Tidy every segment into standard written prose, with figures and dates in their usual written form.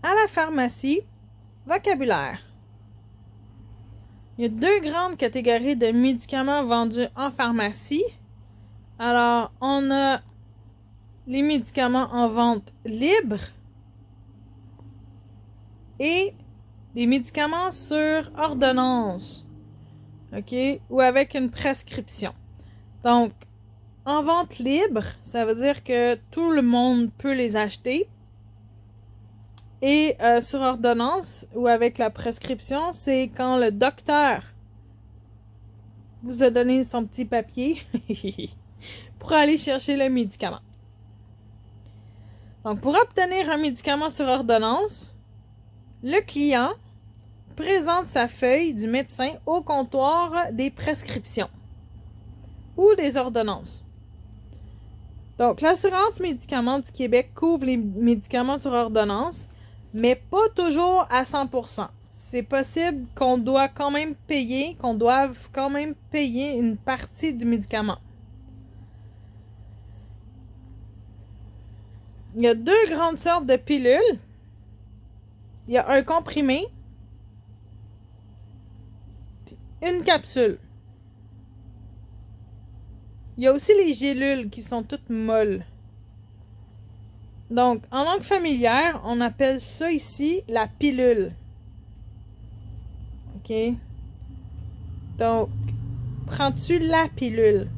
À la pharmacie, vocabulaire. Il y a deux grandes catégories de médicaments vendus en pharmacie. Alors, on a les médicaments en vente libre et les médicaments sur ordonnance, OK? Ou avec une prescription. Donc, en vente libre, ça veut dire que tout le monde peut les acheter. Et sur ordonnance ou avec la prescription, c'est quand le docteur vous a donné son petit papier pour aller chercher le médicament. Donc, pour obtenir un médicament sur ordonnance, le client présente sa feuille du médecin au comptoir des prescriptions ou des ordonnances. Donc, l'assurance médicaments du Québec couvre les médicaments sur ordonnance, mais pas toujours à 100%. C'est possible qu'on doive quand même payer une partie du médicament. Il y a deux grandes sortes de pilules. Il y a un comprimé, puis une capsule. Il y a aussi les gélules qui sont toutes molles. Donc, en langue familière, on appelle ça ici la pilule. OK? Donc, prends-tu la pilule?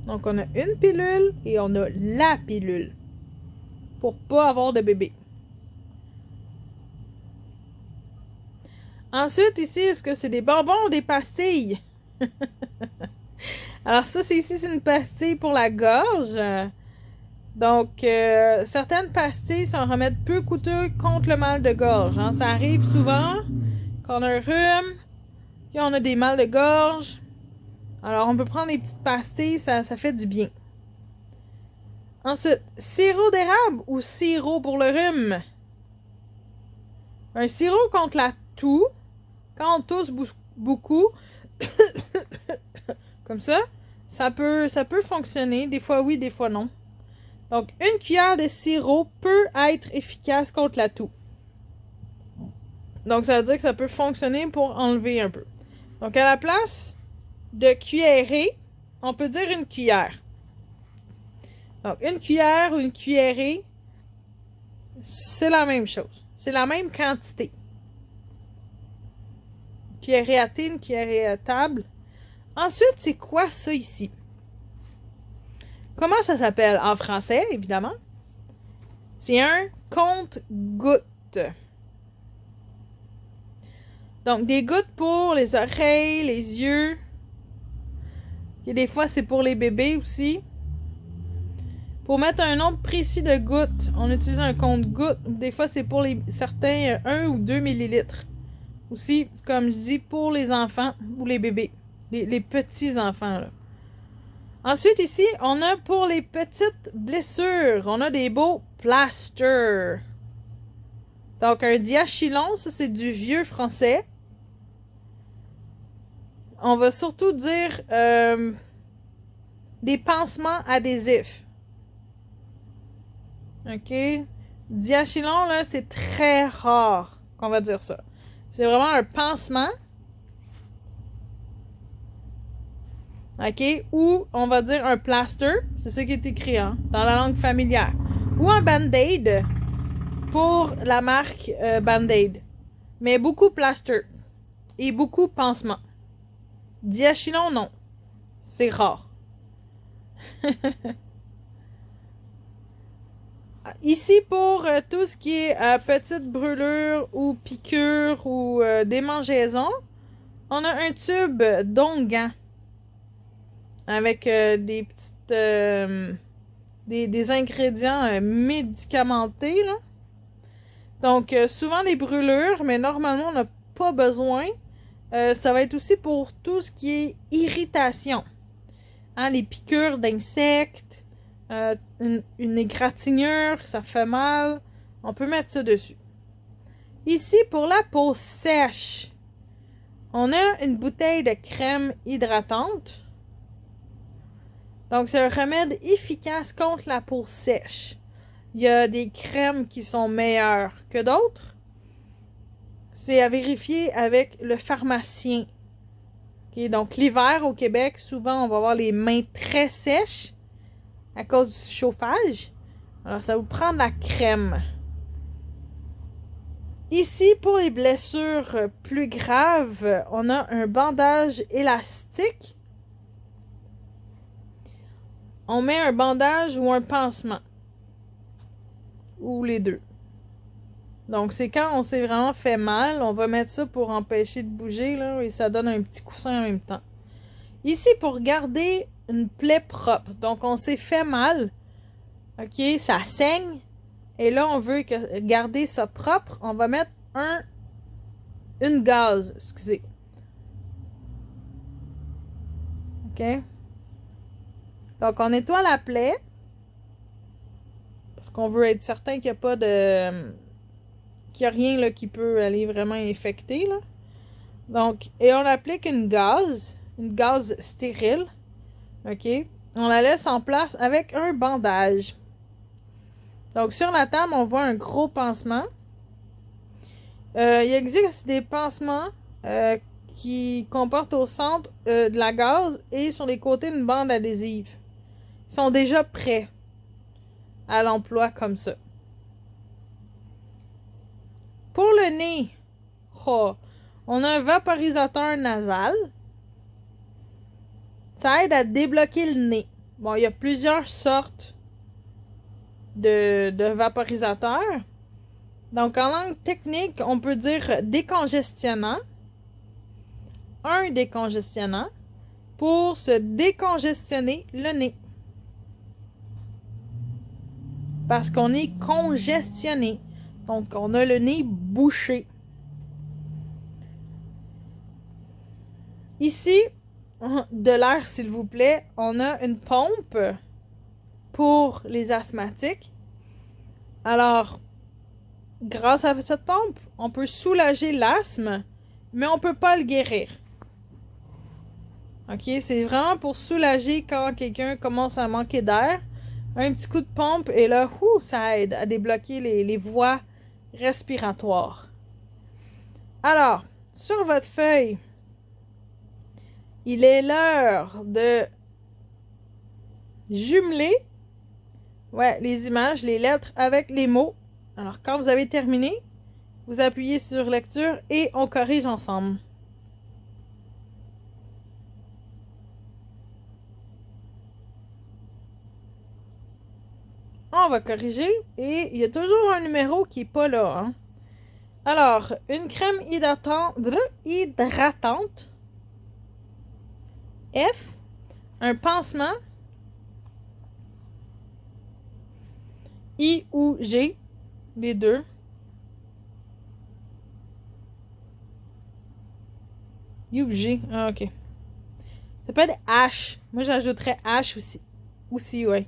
Donc, on a une pilule et on a la pilule pour pas avoir de bébé. Ensuite, ici, est-ce que c'est des bonbons ou des pastilles? Alors ça, c'est une pastille pour la gorge. Donc, certaines pastilles sont un remède peu coûteux contre le mal de gorge. Hein. Ça arrive souvent qu'on a un rhume, puis on a des mal de gorge. Alors, on peut prendre des petites pastilles, ça fait du bien. Ensuite, sirop d'érable ou sirop pour le rhume? Un sirop contre la toux, quand on tousse beaucoup, comme ça peut fonctionner. Des fois oui, des fois non. Donc, une cuillère de sirop peut être efficace contre la toux. Donc, ça veut dire que ça peut fonctionner pour enlever un peu. Donc, à la place de cuillerée, on peut dire une cuillère. Donc, une cuillère ou une cuillerée, c'est la même chose. C'est la même quantité. Une cuillerée à thé, une cuillerée à table. Ensuite, c'est quoi ça ici? Comment ça s'appelle en français, évidemment? C'est un compte-gouttes. Donc, des gouttes pour les oreilles, les yeux. Et des fois, c'est pour les bébés aussi. Pour mettre un nombre précis de gouttes, on utilise un compte-gouttes. Des fois, c'est pour certains 1 ou 2 millilitres. Aussi, comme je dis, pour les enfants ou les bébés. Les petits enfants, là. Ensuite, ici, on a pour les petites blessures, on a des beaux plasters. Donc, un diachylon, ça, c'est du vieux français. On va surtout dire des pansements adhésifs. OK? Diachylon, là, c'est très rare qu'on va dire ça. C'est vraiment un pansement. OK? Ou on va dire un plaster. C'est ça qui est écrit hein, dans la langue familière. Ou un band-aid pour la marque Band-Aid. Mais beaucoup plaster. Et beaucoup pansement. Diachylon, non. C'est rare. Ici, pour tout ce qui est petite brûlure ou piqûre ou démangeaison, on a un tube d'onguent avec des petites des ingrédients médicamentés. Là. Donc, souvent des brûlures, mais normalement, on n'a pas besoin. Ça va être aussi pour tout ce qui est irritation. Hein, les piqûres d'insectes, une égratignure, ça fait mal. On peut mettre ça dessus. Ici, pour la peau sèche, on a une bouteille de crème hydratante. Donc, c'est un remède efficace contre la peau sèche. il y a des crèmes qui sont meilleures que d'autres. C'est à vérifier avec le pharmacien. Okay? Donc, l'hiver au Québec, souvent, on va avoir les mains très sèches à cause du chauffage. Alors, ça vous prend de la crème. Ici, pour les blessures plus graves, on a un bandage élastique. On met un bandage ou un pansement. Ou les deux. Donc, c'est quand on s'est vraiment fait mal, on va mettre ça pour empêcher de bouger, là, et ça donne un petit coussin en même temps. Ici, pour garder une plaie propre. Donc, on s'est fait mal. OK, ça saigne. Et là, on veut garder ça propre. On va mettre une gauze, excusez. OK? Donc, on nettoie la plaie. Parce qu'on veut être certain qu'il n'y a pas de... qu'il n'y a rien là, qui peut aller vraiment infecter. Là. Donc, et on applique une gauze stérile. OK? On la laisse en place avec un bandage. Donc, sur la table, on voit un gros pansement. Il existe des pansements qui comportent au centre de la gauze et sur les côtés une bande adhésive. Ils sont déjà prêts à l'emploi comme ça. Pour le nez, on a un vaporisateur nasal. Ça aide à débloquer le nez. Bon, il y a plusieurs sortes de vaporisateurs. Donc, en langue technique, on peut dire décongestionnant. Un décongestionnant pour se décongestionner le nez. Parce qu'on est congestionné. Donc, on a le nez bouché. Ici, de l'air, s'il vous plaît, on a une pompe pour les asthmatiques. Alors, grâce à cette pompe, on peut soulager l'asthme, mais on ne peut pas le guérir. OK? C'est vraiment pour soulager quand quelqu'un commence à manquer d'air. Un petit coup de pompe et là, ça aide à débloquer les voies respiratoires. Alors, sur votre feuille, il est l'heure de jumeler les images, les lettres avec les mots. Alors, quand vous avez terminé, vous appuyez sur lecture et on corrige ensemble. On va corriger et il y a toujours un numéro qui n'est pas là. Hein? Alors, une crème hydratante. F. Un pansement. I ou G. Les deux. I ou G. Ah, ok. Ça peut être H. Moi, j'ajouterais H aussi. Aussi, ouais.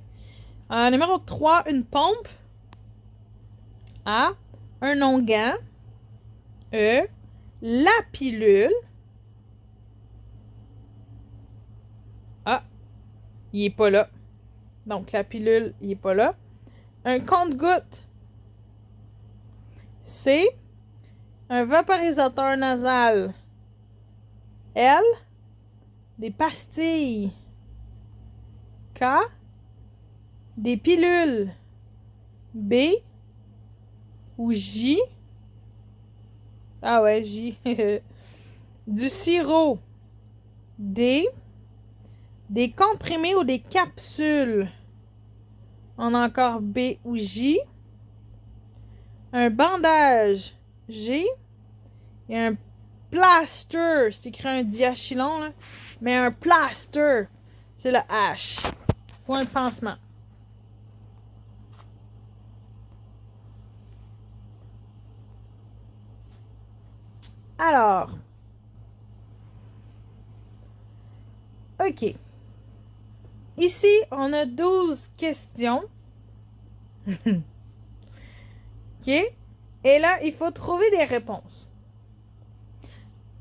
Numéro 3, une pompe. A. Un onguent. E. La pilule. Ah. Il n'est pas là. Donc, la pilule, il n'est pas là. Un compte-gouttes. C. Un vaporisateur nasal. L. Des pastilles. K. Des pilules. B. Ou J. Ah ouais, J. Du sirop. D. Des comprimés ou des capsules. On a encore B ou J. Un bandage. G. Et un plaster. C'est écrit un diachylon, là. Mais un plaster, c'est le H. Ou un pansement. Alors. OK. Ici, on a 12 questions. OK? Et là, il faut trouver des réponses.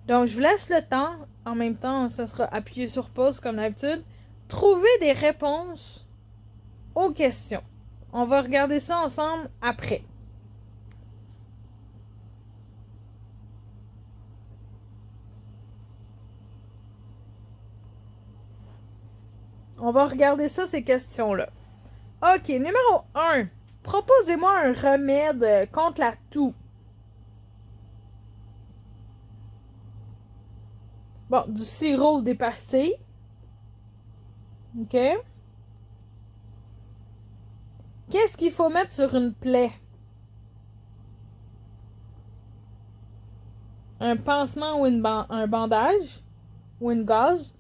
Donc, je vous laisse le temps. En même temps, ça sera appuyé sur pause comme d'habitude. Trouvez des réponses aux questions. On va regarder ça ensemble après. On va regarder ça, ces questions-là. OK, numéro 1. Proposez-moi un remède contre la toux. Bon, du sirop ou des pastilles. OK. Qu'est-ce qu'il faut mettre sur une plaie? Un pansement ou un bandage? Ou une gauze?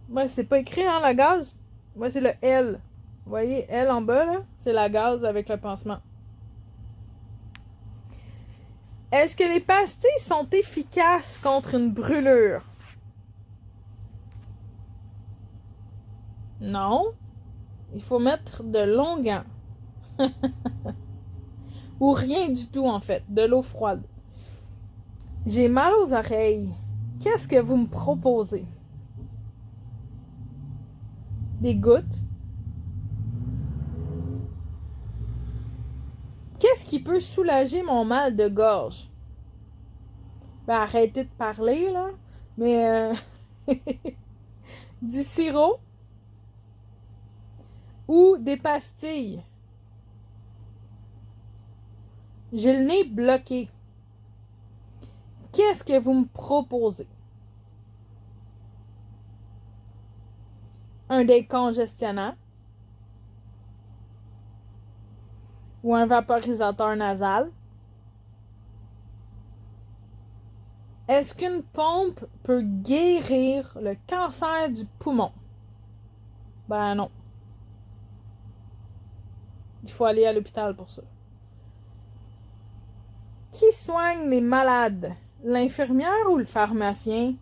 Ouais, c'est pas écrit, hein, la gauze? Ouais, c'est le L. Vous voyez, L en bas, là? C'est la gauze avec le pansement. Est-ce que les pastilles sont efficaces contre une brûlure? Non. Il faut mettre de l'onguent. Ou rien du tout, en fait. De l'eau froide. J'ai mal aux oreilles. Qu'est-ce que vous me proposez? Des gouttes? Qu'est-ce qui peut soulager mon mal de gorge? Ben, arrêtez de parler, là. Mais, du sirop? Ou des pastilles? J'ai le nez bloqué. Qu'est-ce que vous me proposez? Un décongestionnant? Ou un vaporisateur nasal? Est-ce qu'une pompe peut guérir le cancer du poumon? Ben non. Il faut aller à l'hôpital pour ça. Qui soigne les malades? L'infirmière ou le pharmacien?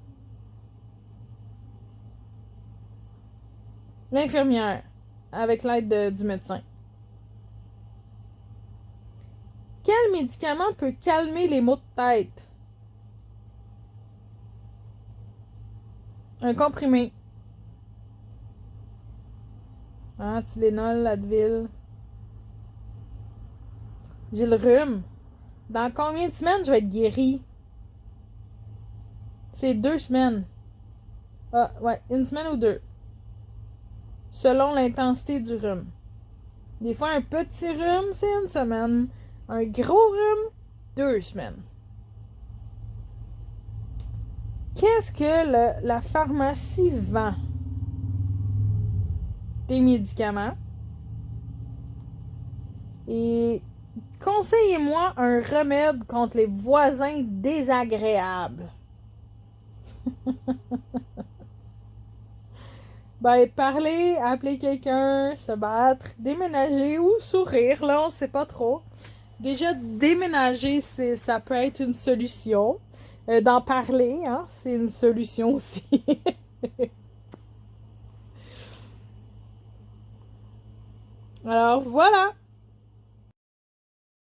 L'infirmière, avec l'aide du médecin. Quel médicament peut calmer les maux de tête? Un comprimé. Ah, Tylenol, Advil. J'ai le rhume. Dans combien de semaines je vais être guérie? C'est 2 semaines. Ah, ouais, 1 semaine ou 2. Selon l'intensité du rhume. Des fois, un petit rhume, c'est 1 semaine. Un gros rhume, 2 semaines. Qu'est-ce que la pharmacie vend? Des médicaments. Et conseillez-moi un remède contre les voisins désagréables. Ben, parler, appeler quelqu'un, se battre, déménager ou sourire, là, on sait pas trop. Déjà, déménager, ça peut être une solution. D'en parler, hein, c'est une solution aussi. Alors, voilà!